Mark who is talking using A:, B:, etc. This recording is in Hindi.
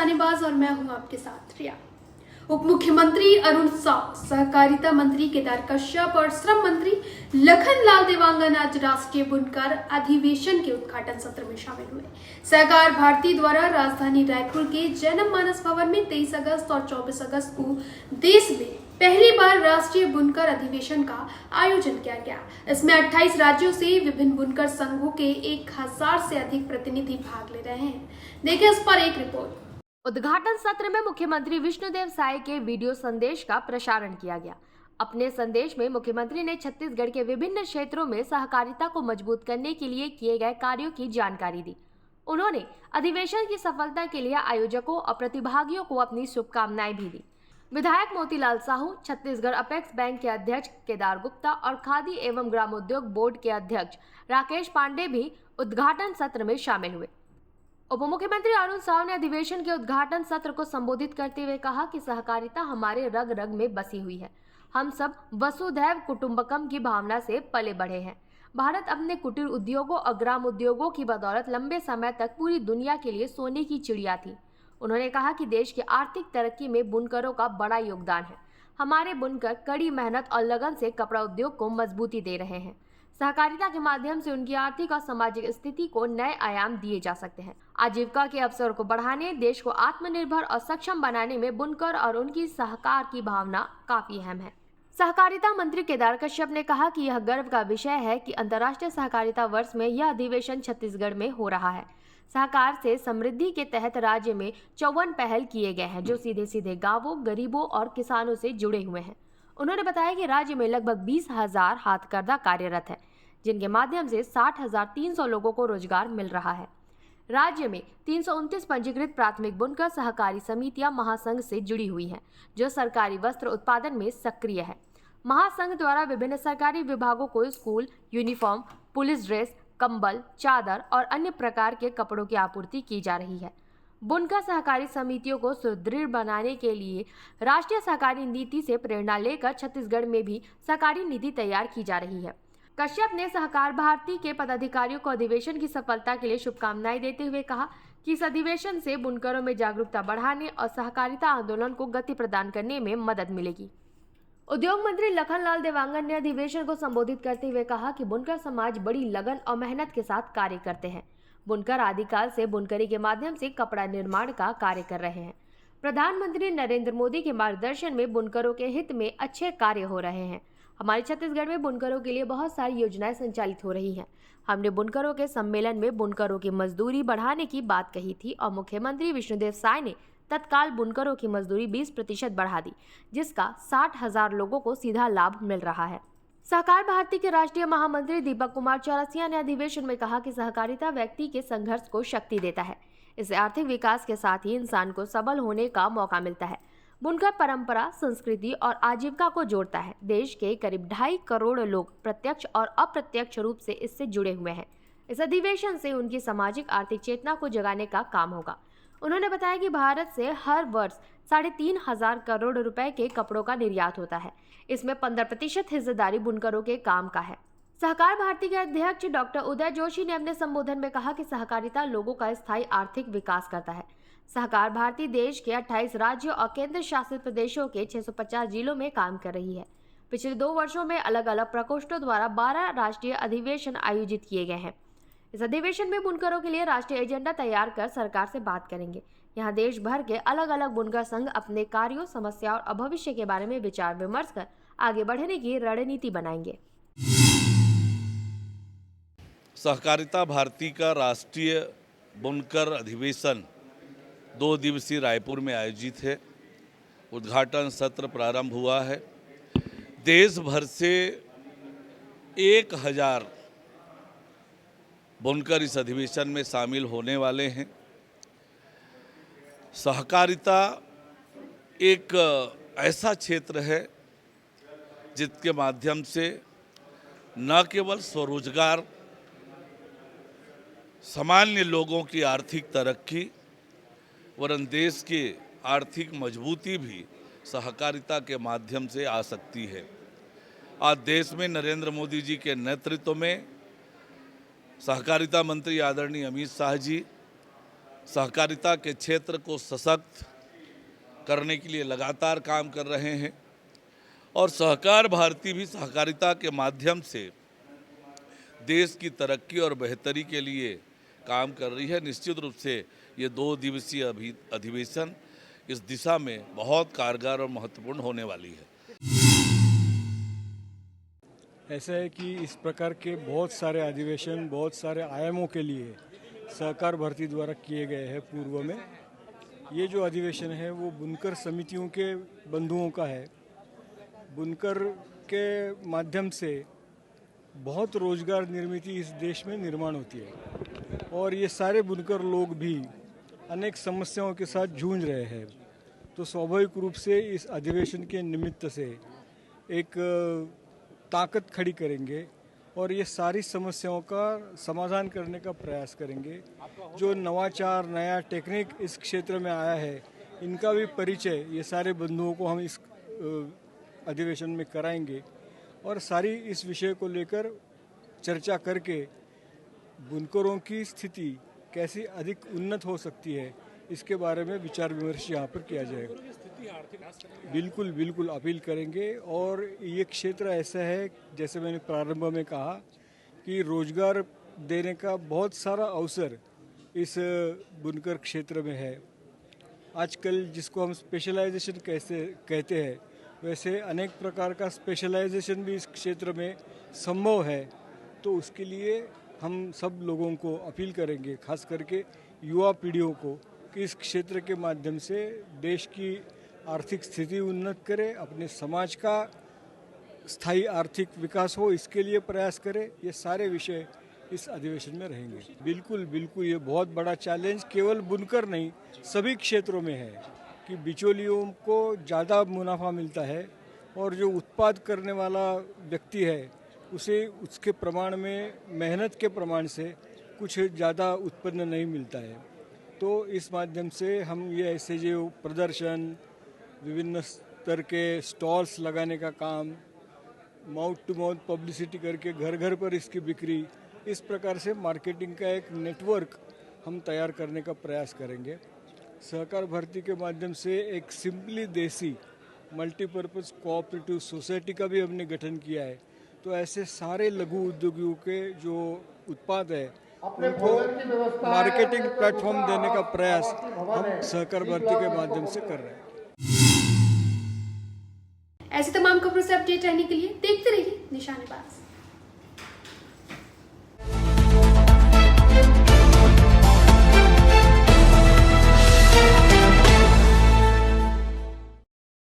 A: निशानेबाज और मैं हूं आपके साथ रिया। उप मुख्यमंत्री अरुण साव, सहकारिता मंत्री केदार कश्यप और श्रम मंत्री लखनलाल देवांगन आज राष्ट्रीय बुनकर अधिवेशन के उद्घाटन सत्र में शामिल हुए। सहकार भारती द्वारा राजधानी रायपुर के जैनम मानस भवन में 23 अगस्त और 24 अगस्त को देश में पहली बार राष्ट्रीय बुनकर अधिवेशन का आयोजन किया गया। इसमें 28 राज्यों से विभिन्न बुनकर संघों के 1000 से अधिक प्रतिनिधि भाग ले रहे हैं। देखिए इस पर एक रिपोर्ट।
B: उद्घाटन सत्र में मुख्यमंत्री विष्णुदेव साय के वीडियो संदेश का प्रसारण किया गया। अपने संदेश में मुख्यमंत्री ने छत्तीसगढ़ के विभिन्न क्षेत्रों में सहकारिता को मजबूत करने के लिए किए गए कार्यों की जानकारी दी। उन्होंने अधिवेशन की सफलता के लिए आयोजकों और प्रतिभागियों को अपनी शुभकामनाएं भी दी। विधायक मोतीलाल साहू, छत्तीसगढ़ अपेक्स बैंक के अध्यक्ष केदार गुप्ता और खादी एवं ग्रामोद्योग बोर्ड के अध्यक्ष राकेश पांडे भी उद्घाटन सत्र में शामिल हुए। उप मुख्यमंत्री अरुण साव ने अधिवेशन के उद्घाटन सत्र को संबोधित करते हुए कहा कि सहकारिता हमारे रग रग में बसी हुई है। हम सब वसुधैव कुटुंबकम की भावना से पले बढ़े हैं। भारत अपने कुटीर उद्योगों और ग्राम उद्योगों की बदौलत लंबे समय तक पूरी दुनिया के लिए सोने की चिड़िया थी। उन्होंने कहा कि देश की आर्थिक तरक्की में बुनकरों का बड़ा योगदान है। हमारे बुनकर कड़ी मेहनत और लगन से कपड़ा उद्योग को मजबूती दे रहे हैं। सहकारिता के माध्यम से उनकी आर्थिक और सामाजिक स्थिति को नए आयाम दिए जा सकते हैं। आजीविका के अवसर को बढ़ाने, देश को आत्मनिर्भर और सक्षम बनाने में बुनकर और उनकी सहकार की भावना काफी अहम है। सहकारिता मंत्री केदार कश्यप ने कहा कि यह गर्व का विषय है कि अंतर्राष्ट्रीय सहकारिता वर्ष में यह अधिवेशन छत्तीसगढ़ में हो रहा है। सहकार से समृद्धि के तहत राज्य में 54 पहल किए गए हैं जो सीधे सीधे गांवों, गरीबों और किसानों से जुड़े हुए हैं। उन्होंने बताया कि राज्य में लगभग 20,000 हाथकरघा कार्यरत है, जिनके माध्यम से 60,300 लोगों को रोजगार मिल रहा है। राज्य में 329 पंजीकृत प्राथमिक बुनकर सहकारी समितियां महासंघ से जुड़ी हुई हैं, जो सरकारी वस्त्र उत्पादन में सक्रिय है। महासंघ द्वारा विभिन्न सरकारी विभागों को स्कूल यूनिफॉर्म, पुलिस ड्रेस, कंबल, चादर और अन्य प्रकार के कपड़ों की आपूर्ति की जा रही है। बुनकर सहकारी समितियों को सुदृढ़ बनाने के लिए राष्ट्रीय सहकारी नीति से प्रेरणा लेकर छत्तीसगढ़ में भी सहकारी नीति तैयार की जा रही है। कश्यप ने सहकार भारती के पदाधिकारियों को अधिवेशन की सफलता के लिए शुभकामनाएं देते हुए कहा कि इस अधिवेशन से बुनकरों में जागरूकता बढ़ाने और सहकारिता आंदोलन को गति प्रदान करने में मदद मिलेगी। उद्योग मंत्री लखनलाल देवांगन ने अधिवेशन को संबोधित करते हुए कहा कि बुनकर समाज बड़ी लगन और मेहनत के साथ कार्य करते हैं। बुनकर आदिकाल से बुनकरी के माध्यम से कपड़ा निर्माण का कार्य कर रहे हैं। प्रधानमंत्री नरेंद्र मोदी के मार्गदर्शन में बुनकरों के हित में अच्छे कार्य हो रहे हैं। हमारे छत्तीसगढ़ में बुनकरों के लिए बहुत सारी योजनाएं संचालित हो रही हैं। हमने बुनकरों के सम्मेलन में बुनकरों की मजदूरी बढ़ाने की बात कही थी और मुख्यमंत्री विष्णुदेव साय ने तत्काल बुनकरों की मजदूरी 20% बढ़ा दी, जिसका 60,000 लोगों को सीधा लाभ मिल रहा है। सहकार भारती के राष्ट्रीय महामंत्री दीपक कुमार चौरसिया ने अधिवेशन में कहा कि सहकारिता व्यक्ति के संघर्ष को शक्ति देता है। इससे आर्थिक विकास के साथ ही इंसान को सबल होने का मौका मिलता है। बुनकर परंपरा, संस्कृति और आजीविका को जोड़ता है। देश के करीब 2.5 करोड़ लोग प्रत्यक्ष और अप्रत्यक्ष रूप से इससे जुड़े हुए हैं। इस अधिवेशन से उनकी सामाजिक आर्थिक चेतना को जगाने का काम होगा। उन्होंने बताया कि भारत से हर वर्ष 3,500 करोड़ रुपए के कपड़ों का निर्यात होता है। इसमें 15% हिस्सेदारी बुनकरों के काम का है। सहकार भारती के अध्यक्ष डॉक्टर उदय जोशी ने अपने संबोधन में कहा कि सहकारिता लोगों का स्थायी आर्थिक विकास करता है। सहकार भारती देश के 28 राज्यों और केंद्र शासित प्रदेशों के 650 जिलों में काम कर रही है। पिछले 2 वर्षों में अलग अलग प्रकोष्ठों द्वारा 12 राष्ट्रीय अधिवेशन आयोजित किए गए हैं। इस अधिवेशन में बुनकरों के लिए राष्ट्रीय एजेंडा तैयार कर सरकार से बात करेंगे। यहाँ देश भर के अलग अलग बुनकर संघ अपने कार्यों, समस्याओं और भविष्य के बारे में विचार विमर्श कर आगे बढ़ने की रणनीति बनाएंगे।
C: सहकारिता भारती का राष्ट्रीय बुनकर अधिवेशन 2 दिवसीय रायपुर में आयोजित है। उद्घाटन सत्र प्रारंभ हुआ है। देश भर से 1000 बुनकर इस अधिवेशन में शामिल होने वाले हैं। सहकारिता एक ऐसा क्षेत्र है जिसके माध्यम से न केवल स्वरोजगार, सामान्य लोगों की आर्थिक तरक्की वरन देश की आर्थिक मजबूती भी सहकारिता के माध्यम से आ सकती है। आज देश में नरेंद्र मोदी जी के नेतृत्व में सहकारिता मंत्री आदरणीय अमित शाह जी, सहकारिता के क्षेत्र को सशक्त करने के लिए लगातार काम कर रहे हैं और सहकार भारती भी सहकारिता के माध्यम से देश की तरक्की और बेहतरी के लिए काम कर रही है। निश्चित रूप से ये 2 दिवसीय अधिवेशन इस दिशा में बहुत कारगर और महत्वपूर्ण होने वाली है।
D: ऐसा है कि इस प्रकार के बहुत सारे अधिवेशन बहुत सारे आयामों के लिए सहकार भर्ती द्वारा किए गए हैं पूर्व में। ये जो अधिवेशन है वो बुनकर समितियों के बंधुओं का है। बुनकर के माध्यम से बहुत रोजगार निर्मित इस देश में निर्माण होती है और ये सारे बुनकर लोग भी अनेक समस्याओं के साथ जूझ रहे हैं। तो स्वाभाविक रूप से इस अधिवेशन के निमित्त से एक ताकत खड़ी करेंगे और ये सारी समस्याओं का समाधान करने का प्रयास करेंगे। जो नवाचार नया टेक्निक इस क्षेत्र में आया है इनका भी परिचय ये सारे बंधुओं को हम इस अधिवेशन में कराएंगे और सारी इस विषय को लेकर चर्चा करके बुनकरों की स्थिति कैसी अधिक उन्नत हो सकती है इसके बारे में विचार विमर्श यहाँ पर किया जाएगा। बिल्कुल बिल्कुल अपील करेंगे और ये क्षेत्र ऐसा है जैसे मैंने प्रारंभ में कहा कि रोजगार देने का बहुत सारा अवसर इस बुनकर क्षेत्र में है। आजकल जिसको हम स्पेशलाइजेशन कैसे कहते हैं वैसे अनेक प्रकार का स्पेशलाइजेशन भी इस क्षेत्र में संभव है। तो उसके लिए हम सब लोगों को अपील करेंगे, खास करके युवा पीढ़ियों को, कि इस क्षेत्र के माध्यम से देश की आर्थिक स्थिति उन्नत करे, अपने समाज का स्थायी आर्थिक विकास हो, इसके लिए प्रयास करे। ये सारे विषय इस अधिवेशन में रहेंगे। बिल्कुल बिल्कुल ये बहुत बड़ा चैलेंज केवल बुनकर नहीं सभी क्षेत्रों में है कि बिचौलियों को ज़्यादा मुनाफा मिलता है और जो उत्पाद करने वाला व्यक्ति है उसे उसके प्रमाण में मेहनत के प्रमाण से कुछ ज़्यादा उत्पन्न नहीं मिलता है। तो इस माध्यम से हम ये ऐसे जो प्रदर्शन विभिन्न स्तर के स्टॉल्स लगाने का काम, माउथ टू माउथ पब्लिसिटी करके घर घर पर इसकी बिक्री, इस प्रकार से मार्केटिंग का एक नेटवर्क हम तैयार करने का प्रयास करेंगे। सहकार भर्ती के माध्यम से एक सिंपली देसी मल्टीपर्पज़ कोऑपरेटिव सोसाइटी का भी हमने गठन किया है। तो ऐसे सारे लघु उद्योगियों के जो उत्पाद है उनको मार्केटिंग प्लेटफॉर्म देने का प्रयास हम सहकार भर्ती के माध्यम से कर रहे हैं।
A: ऐसे तमाम खबरों से अपडेट रहने के लिए देखते रहिए निशानेबाज।